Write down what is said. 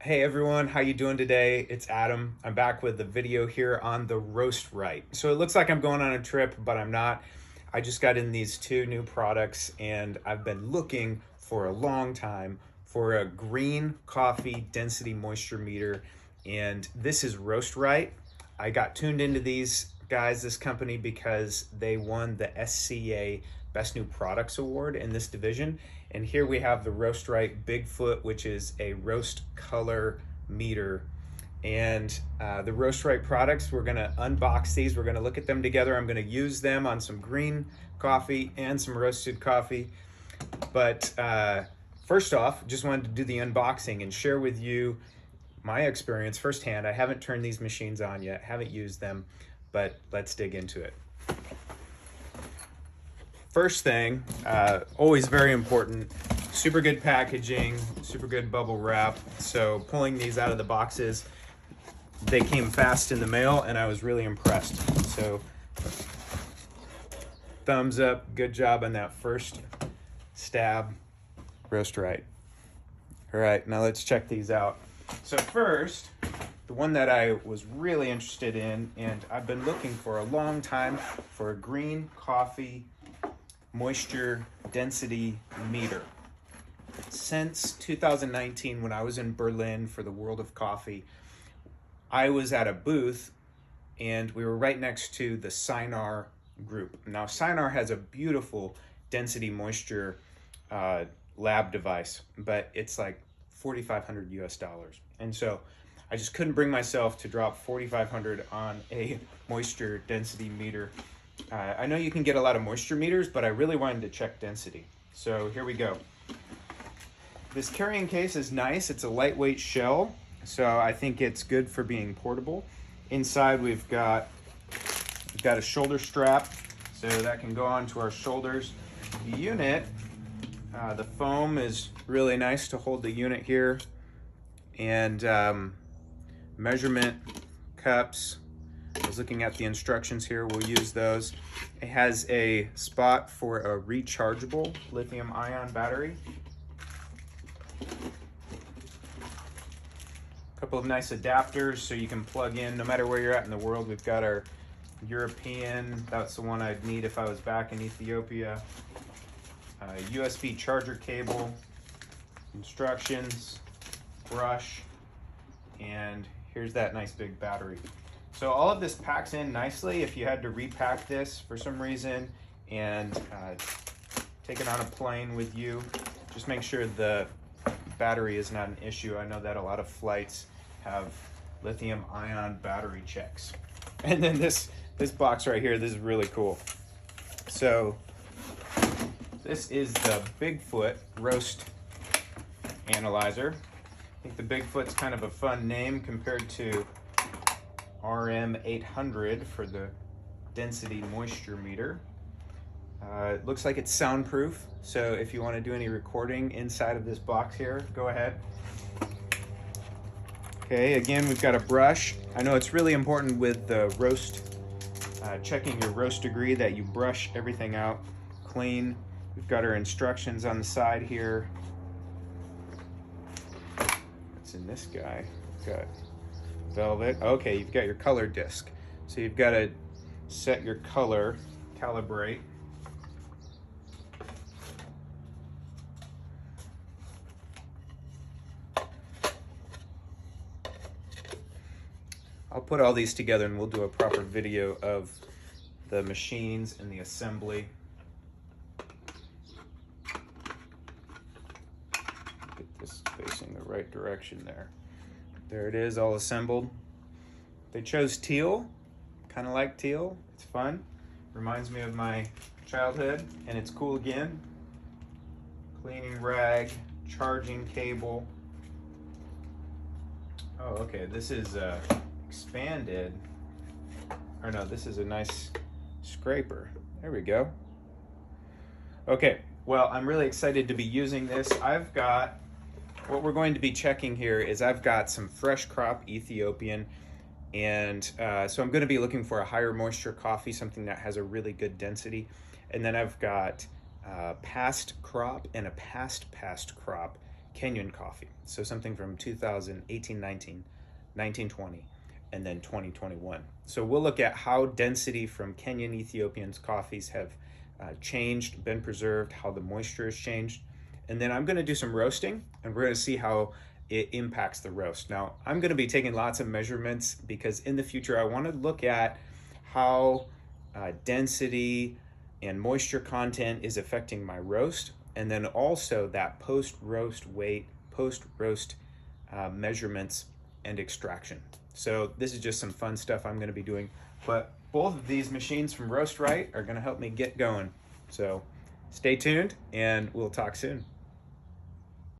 Hey everyone, how you doing today? It's Adam. I'm back with the video here on the RoastRite. So it looks like I'm going on a trip, but I'm not. I just got in these two new products and I've been looking for a long time for a green coffee density moisture meter. And this is RoastRite. I got tuned into these guys, this company, because they won the SCA Best New Products Award in this division. And here we have the RoastRite Bigfoot, which is a roast color meter. And the RoastRite products, we're gonna unbox these. We're gonna look at them together. I'm gonna use them on some green coffee and some roasted coffee. But first off, just wanted to do the unboxing and share with you my experience firsthand. I haven't turned these machines on yet, haven't used them, but let's dig into it. First thing, always very important, super good packaging, super good bubble wrap. So pulling these out of the boxes, they came fast in the mail and I was really impressed. So thumbs up, good job on that first stab, RoastRite. All right, now let's check these out. So first, the one that I was really interested in, and I've been looking for a long time, for a green coffee moisture density meter. Since 2019, when I was in Berlin for the World of Coffee, I was at a booth and we were right next to the Sinar group. Now Sinar has a beautiful density moisture lab device, but it's like $4,500 US. And so I just couldn't bring myself to drop $4,500 on a moisture density meter. I know you can get a lot of moisture meters, but I really wanted to check density. So here we go. This carrying case is nice. It's a lightweight shell, so I think it's good for being portable. Inside we've got a shoulder strap, so that can go onto our shoulders. The unit, the foam is really nice to hold the unit here, and measurement cups. I was looking at the instructions here, we'll use those. It has a spot for a rechargeable lithium ion battery. A couple of nice adapters so you can plug in no matter where you're at in the world. We've got our European, that's the one I'd need if I was back in Ethiopia. USB charger cable, instructions, brush, and here's that nice big battery. So all of this packs in nicely. If you had to repack this for some reason and take it on a plane with you, just make sure the battery is not an issue. I know that a lot of flights have lithium ion battery checks. And then this box right here, this is really cool. So this is the Bigfoot roast analyzer. I think the Bigfoot's kind of a fun name compared to RM800 for the density moisture meter. It looks like it's soundproof, so if you want to do any recording inside of this box here, go ahead. Okay, again, we've got a brush. I know it's really important with the roast, checking your roast degree, that you brush everything out clean. We've got our instructions on the side here. What's in this guy? We've got velvet. Okay, you've got your color disc. So you've got to set your color, calibrate. I'll put all these together and we'll do a proper video of the machines and the assembly. Get this facing the right direction there. There it is, all assembled. They chose teal, kind of like teal. It's fun. Reminds me of my childhood, and it's cool again. Cleaning rag, charging cable. Oh, okay, this is expanded. Or no, this is a nice scraper. There we go. Okay, well, I'm really excited to be using this. What we're going to be checking here is I've got some fresh crop Ethiopian, and so I'm going to be looking for a higher moisture coffee, something that has a really good density. And then I've got past crop and a past crop Kenyan coffee. So something from 2018, 19, 1920, and then 2021. So we'll look at how density from Kenyan Ethiopians coffees have changed, been preserved, how the moisture has changed. And then I'm going to do some roasting, and we're going to see how it impacts the roast. Now, I'm going to be taking lots of measurements because in the future I want to look at how density and moisture content is affecting my roast, and then also that post-roast weight, post-roast measurements and extraction. So this is just some fun stuff I'm going to be doing, but both of these machines from RoastRite are going to help me get going. So stay tuned, and we'll talk soon.